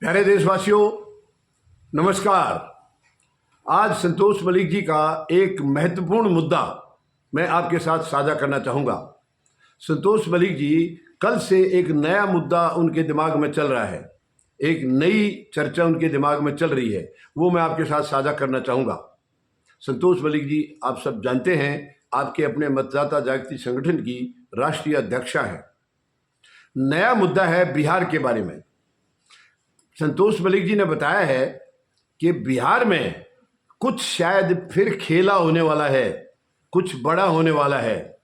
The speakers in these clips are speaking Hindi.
प्यारे देशवासियों, नमस्कार। आज संतोष मलिक जी का एक महत्वपूर्ण मुद्दा मैं आपके साथ साझा करना चाहूँगा। संतोष मलिक जी कल से एक नया मुद्दा उनके दिमाग में चल रहा है, एक नई चर्चा उनके दिमाग में चल रही है, वो मैं आपके साथ साझा करना चाहूँगा। संतोष मलिक जी, आप सब जानते हैं, आपके अपने मतदाता जागृति संगठन की राष्ट्रीय अध्यक्षा हैं। नया मुद्दा है बिहार के बारे में। संतोष मलिक जी ने बताया है कि बिहार में कुछ शायद फिर खेला होने वाला है, कुछ बड़ा होने वाला है।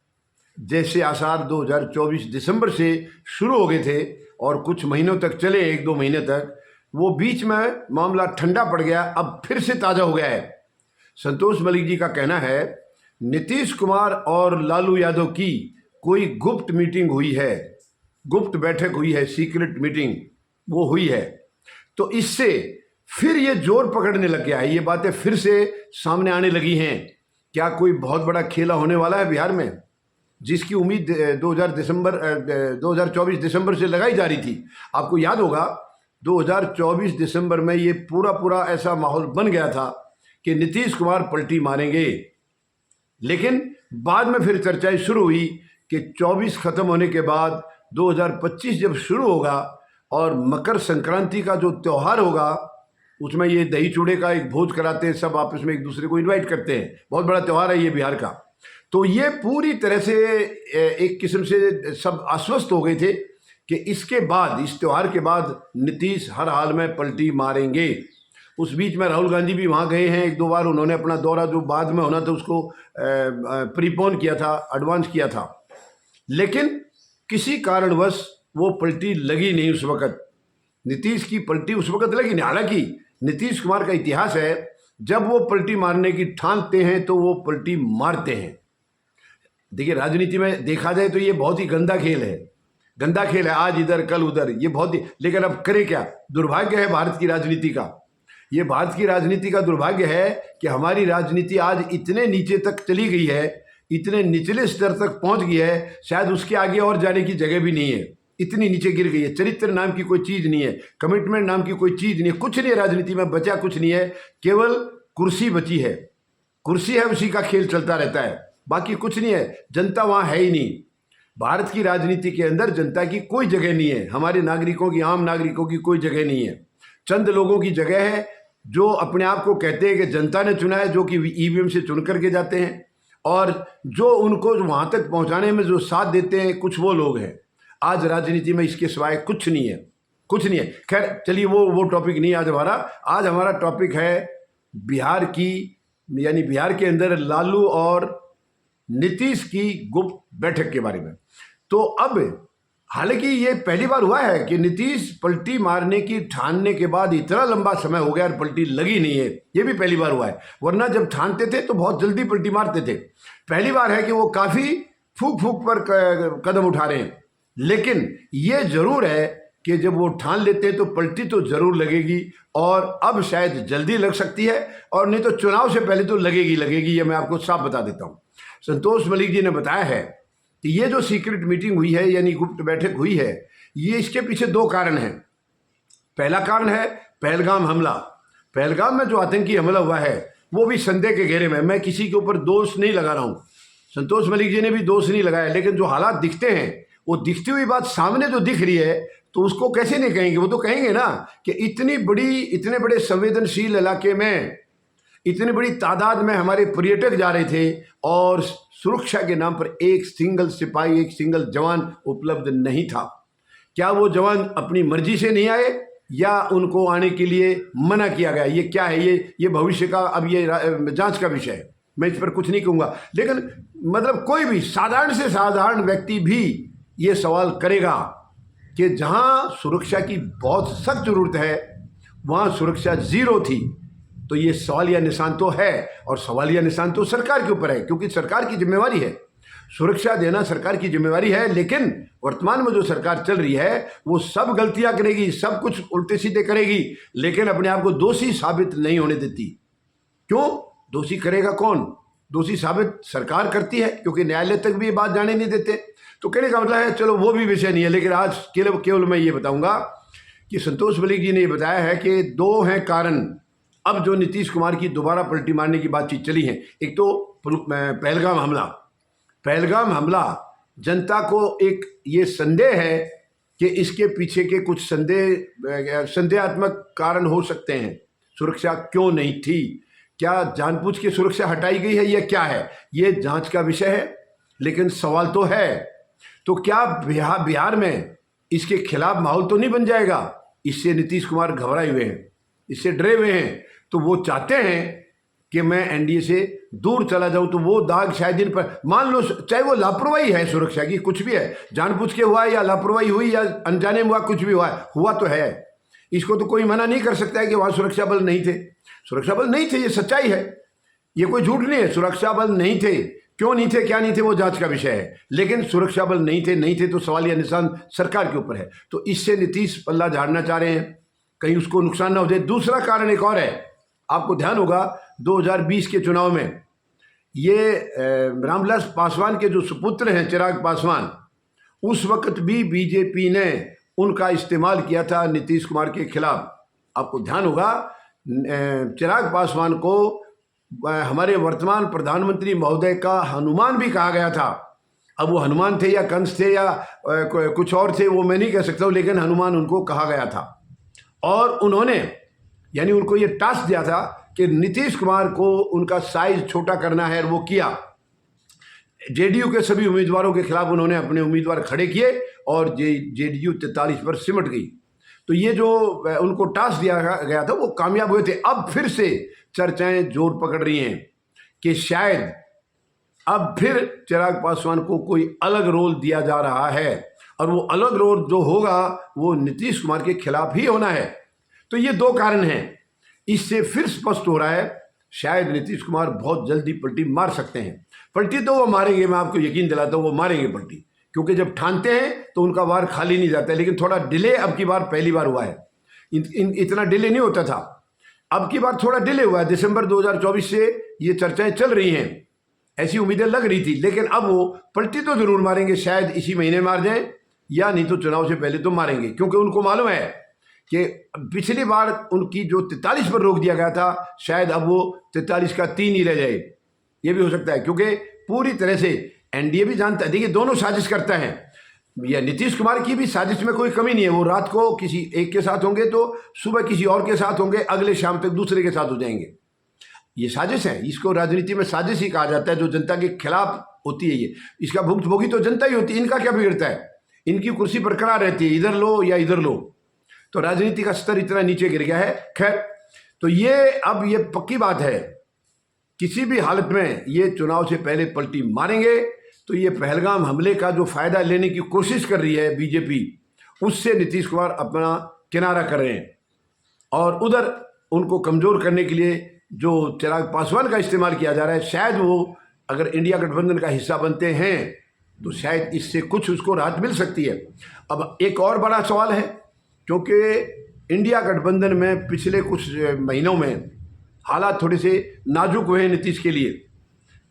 जैसे आसार 2024 दिसंबर से शुरू हो गए थे और कुछ महीनों तक चले, 1-2 महीने तक, वो बीच में मामला ठंडा पड़ गया, अब फिर से ताज़ा हो गया है। संतोष मलिक जी का कहना है नीतीश कुमार और लालू यादव की कोई गुप्त मीटिंग हुई है, गुप्त बैठक हुई है, सीक्रेट मीटिंग वो हुई है, तो इससे फिर ये जोर पकड़ने लग गया है, ये बातें फिर से सामने आने लगी हैं। क्या कोई बहुत बड़ा खेला होने वाला है बिहार में, जिसकी उम्मीद 2024 दिसंबर से लगाई जा रही थी। आपको याद होगा 2024 दिसंबर में ये पूरा ऐसा माहौल बन गया था कि नीतीश कुमार पलटी मारेंगे, लेकिन बाद में फिर चर्चाएं शुरू हुई कि 24 खत्म होने के बाद 2025 जब शुरू होगा और मकर संक्रांति का जो त्यौहार होगा, उसमें ये दही चूड़े का एक भोज कराते हैं, सब आपस में एक दूसरे को इनवाइट करते हैं, बहुत बड़ा त्यौहार है ये बिहार का। तो ये पूरी तरह से एक किस्म से सब आश्वस्त हो गए थे कि इसके बाद, इस त्यौहार के बाद नीतीश हर हाल में पलटी मारेंगे। उस बीच में राहुल गांधी भी वहाँ गए हैं 1-2 बार, उन्होंने अपना दौरा जो बाद में होना था उसको प्रीपोन किया था, एडवांस किया था, लेकिन किसी कारणवश वो पलटी लगी नहीं। उस वक्त नीतीश की पलटी उस वक्त लगी नहीं। हालांकि नीतीश कुमार का इतिहास है, जब वो पलटी मारने की ठानते हैं तो वो पलटी मारते हैं। देखिए, राजनीति में देखा जाए तो ये बहुत ही गंदा खेल है, गंदा खेल है, आज इधर कल उधर, ये बहुत ही। लेकिन अब करे क्या, दुर्भाग्य है भारत की राजनीति का। ये भारत की राजनीति का दुर्भाग्य है कि हमारी राजनीति आज इतने नीचे तक चली गई है, इतने निचले स्तर तक पहुंच गई है, शायद उसके आगे और जाने की जगह भी नहीं है, इतनी नीचे गिर गई है। चरित्र नाम की कोई चीज़ नहीं है, कमिटमेंट नाम की कोई चीज़ नहीं है, कुछ नहीं है राजनीति में, बचा कुछ नहीं है, केवल कुर्सी बची है। कुर्सी है, उसी का खेल चलता रहता है, बाकी कुछ नहीं है। जनता वहाँ है ही नहीं। भारत की राजनीति के अंदर जनता की कोई जगह नहीं है, हमारे नागरिकों की, आम नागरिकों की कोई जगह नहीं है। चंद लोगों की जगह है जो अपने आप को कहते हैं कि जनता ने चुना है, जो कि ईवीएम से चुन करके जाते हैं, और जो उनको वहाँ तक पहुँचाने में जो साथ देते हैं, कुछ वो लोग हैं। आज राजनीति में इसके सिवाय कुछ नहीं है, कुछ नहीं है। खैर चलिए, वो टॉपिक नहीं आज हमारा। आज हमारा टॉपिक है बिहार की, यानी बिहार के अंदर लालू और नीतीश की गुप्त बैठक के बारे में। तो अब हालांकि ये पहली बार हुआ है कि नीतीश पलटी मारने की ठानने के बाद इतना लंबा समय हो गया और पलटी लगी नहीं है, ये भी पहली बार हुआ है। वरना जब ठानते थे तो बहुत जल्दी पलटी मारते थे। पहली बार है कि वो काफ़ी फूक पर कदम उठा रहे हैं। लेकिन ये जरूर है कि जब वो ठान लेते हैं तो पलटी तो जरूर लगेगी, और अब शायद जल्दी लग सकती है, और नहीं तो चुनाव से पहले तो लगेगी। ये मैं आपको साफ बता देता हूँ। संतोष मलिक जी ने बताया है कि ये जो सीक्रेट मीटिंग हुई है, यानी गुप्त बैठक हुई है, ये इसके पीछे 2 कारण हैं। पहला कारण है पहलगाम हमला। पहलगाम में जो आतंकी हमला हुआ है वो भी संदेह के घेरे में। मैं किसी के ऊपर दोष नहीं लगा रहा हूँ, संतोष मलिक जी ने भी दोष नहीं लगाया, लेकिन जो हालात दिखते हैं, वो दिखती हुई बात सामने जो दिख रही है, तो उसको कैसे नहीं कहेंगे। वो तो कहेंगे ना कि इतने बड़े संवेदनशील इलाके में इतनी बड़ी तादाद में हमारे पर्यटक जा रहे थे, और सुरक्षा के नाम पर एक सिंगल सिपाही, एक सिंगल जवान उपलब्ध नहीं था। क्या वो जवान अपनी मर्जी से नहीं आए, या उनको आने के लिए मना किया गया? ये क्या है, ये भविष्य का, अब ये जांच का विषय है, मैं इस पर कुछ नहीं कहूँगा। लेकिन मतलब कोई भी साधारण से साधारण व्यक्ति भी ये सवाल करेगा कि जहाँ सुरक्षा की बहुत सख्त जरूरत है, वहाँ सुरक्षा जीरो थी। तो ये सवालिया निशान तो है, और सवालिया निशान तो सरकार के ऊपर है, क्योंकि सरकार की जिम्मेवारी है, सुरक्षा देना सरकार की जिम्मेवारी है। लेकिन वर्तमान में जो सरकार चल रही है वो सब गलतियां करेगी, सब कुछ उल्टे सीधे करेगी, लेकिन अपने आप को दोषी साबित नहीं होने देती। क्यों? दोषी करेगा कौन? दोषी साबित सरकार करती है, क्योंकि न्यायालय तक भी ये बात जाने नहीं देते। तो कहने का मतलब है, चलो वो भी विषय नहीं है। लेकिन आज केवल मैं ये बताऊंगा कि संतोष मलिक जी ने ये बताया है कि दो हैं कारण अब जो नीतीश कुमार की दोबारा पलटी मारने की बातचीत चली है। एक तो पहलगाम हमला जनता को एक ये संदेह है कि इसके पीछे के कुछ संदेहात्मक कारण हो सकते हैं। सुरक्षा क्यों नहीं थी, क्या जानबूझ के सुरक्षा हटाई गई है या क्या है, ये जांच का विषय है। लेकिन सवाल तो है, तो क्या बिहार में इसके खिलाफ माहौल तो नहीं बन जाएगा? इससे नीतीश कुमार घबराए हुए हैं, इससे डरे हुए हैं। तो वो चाहते हैं कि मैं एनडीए से दूर चला जाऊं, तो वो दाग शायद इन पर, मान लो चाहे वो लापरवाही है सुरक्षा की, कुछ भी है, जानबूझ के हुआ है या लापरवाही हुई या अनजाने में हुआ, कुछ भी हुआ तो है। इसको तो कोई मना नहीं कर सकता है कि वहां सुरक्षा बल नहीं थे। सुरक्षा बल नहीं थे, ये सच्चाई है, ये कोई झूठ नहीं है। सुरक्षा बल नहीं थे, क्यों नहीं थे, क्या नहीं थे, वो जांच का विषय है। लेकिन सुरक्षा बल नहीं थे तो सवाल या निशान सरकार के ऊपर है। तो इससे नीतीश पल्ला झाड़ना चाह रहे हैं, कहीं उसको नुकसान ना हो जाए। दूसरा कारण एक और है, आपको ध्यान होगा 2020 के चुनाव में ये रामविलास पासवान के जो सुपुत्र हैं चिराग पासवान, उस वक्त भी बीजेपी ने उनका इस्तेमाल किया था नीतीश कुमार के खिलाफ। आपको ध्यान होगा चिराग पासवान को हमारे वर्तमान प्रधानमंत्री महोदय का हनुमान भी कहा गया था। अब वो हनुमान थे या कंस थे या कुछ और थे, वो मैं नहीं कह सकता हूँ, लेकिन हनुमान उनको कहा गया था। और उन्होंने यानी उनको ये टास्क दिया था कि नीतीश कुमार को उनका साइज छोटा करना है, और वो किया। जेडीयू के सभी उम्मीदवारों के खिलाफ उन्होंने अपने उम्मीदवार खड़े किए और जेडीयू 43 पर सिमट गई। तो ये जो उनको टास्क दिया गया था वो कामयाब हुए थे। अब फिर से चर्चाएं जोर पकड़ रही हैं कि शायद अब फिर चिराग पासवान को कोई अलग रोल दिया जा रहा है, और वो अलग रोल जो होगा वो नीतीश कुमार के खिलाफ ही होना है। तो ये दो कारण हैं। इससे फिर स्पष्ट हो रहा है शायद नीतीश कुमार बहुत जल्दी पलटी मार सकते हैं। पलटी तो वो मारेंगे, मैं आपको यकीन दिलाता हूँ वो मारेंगे पलटी, क्योंकि जब ठानते हैं तो उनका वार खाली नहीं जाता है। लेकिन थोड़ा डिले अब की बार पहली बार हुआ है, इतना डिले नहीं होता था, अब की बार थोड़ा डिले हुआ है। दिसंबर 2024 से ये चर्चाएं चल रही हैं, ऐसी उम्मीदें लग रही थी, लेकिन अब वो पलटी तो जरूर मारेंगे। शायद इसी महीने मार जाएं या नहीं तो चुनाव से पहले तो मारेंगे, क्योंकि उनको मालूम है कि पिछली बार उनकी जो 43 पर रोक दिया गया था, शायद अब वो 43 का 3 ही रह जाए। ये भी हो सकता है, क्योंकि पूरी तरह से एनडीए भी जानता है। देखिए दोनों साजिश करता है, या नीतीश कुमार की भी साजिश में कोई कमी नहीं है। वो रात को किसी एक के साथ होंगे तो सुबह किसी और के साथ होंगे, अगले शाम तक दूसरे के साथ हो जाएंगे। ये साजिश है, इसको राजनीति में साजिश ही कहा जाता है, जो जनता के खिलाफ होती है। ये इसका भुगतभोगी तो जनता ही होती है, इनका क्या बिगड़ता है, इनकी कुर्सी बरकरार रहती है, इधर लो या इधर लो। तो राजनीति का स्तर इतना नीचे गिर गया है। खैर, तो ये अब ये पक्की बात है, किसी भी हालत में ये चुनाव से पहले पलटी मारेंगे। तो ये पहलगाम हमले का जो फायदा लेने की कोशिश कर रही है बीजेपी, उससे नीतीश कुमार अपना किनारा कर रहे हैं, और उधर उनको कमजोर करने के लिए जो चिराग पासवान का इस्तेमाल किया जा रहा है, शायद वो अगर इंडिया गठबंधन का हिस्सा बनते हैं तो शायद इससे कुछ उसको राहत मिल सकती है। अब एक और बड़ा सवाल है, क्योंकि इंडिया गठबंधन में पिछले कुछ महीनों में हालात थोड़े से नाजुक हुए हैं नीतीश के लिए।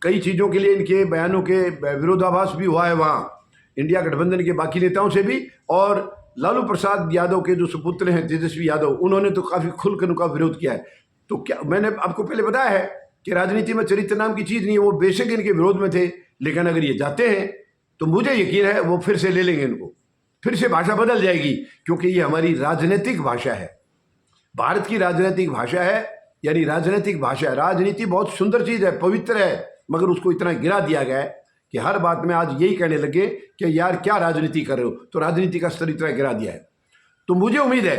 कई चीज़ों के लिए इनके बयानों के विरोधाभास भी हुआ है वहाँ इंडिया गठबंधन के बाकी नेताओं से भी, और लालू प्रसाद यादव के जो सुपुत्र हैं तेजस्वी यादव, उन्होंने तो काफ़ी खुलकर उनका विरोध किया है। तो क्या मैंने आपको पहले बताया है कि राजनीति में चरित्र नाम की चीज़ नहीं है। वो बेशक इनके विरोध में थे, लेकिन अगर ये जाते हैं तो मुझे यकीन है वो फिर से ले लेंगे इनको, फिर से भाषा बदल जाएगी, क्योंकि ये हमारी राजनीतिक भाषा है, भारत की राजनीतिक भाषा है। यानी राजनीतिक भाषा, राजनीति बहुत सुंदर चीज़ है, पवित्र है, मगर उसको इतना गिरा दिया गया है कि हर बात में आज यही कहने लगे कि यार क्या राजनीति कर रहे हो। तो राजनीति का स्तर इतना गिरा दिया है। तो मुझे उम्मीद है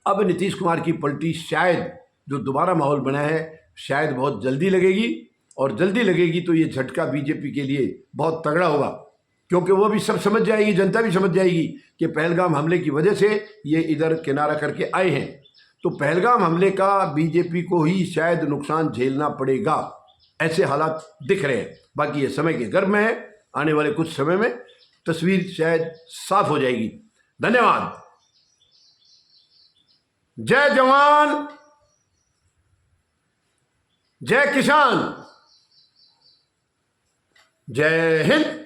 अब नीतीश कुमार की पलटी शायद जो दोबारा माहौल बना है शायद बहुत जल्दी लगेगी, और जल्दी लगेगी तो ये झटका बीजेपी के लिए बहुत तगड़ा होगा, क्योंकि वो भी सब समझ जाएगी, जनता भी समझ जाएगी कि पहलगाम हमले की वजह से ये इधर किनारा करके आए हैं। तो पहलगाम हमले का बीजेपी को ही शायद नुकसान झेलना पड़ेगा, ऐसे हालात दिख रहे हैं। बाकी ये समय के गर्भ में है, आने वाले कुछ समय में तस्वीर शायद साफ हो जाएगी। धन्यवाद। जय जवान, जय किसान, जय हिंद।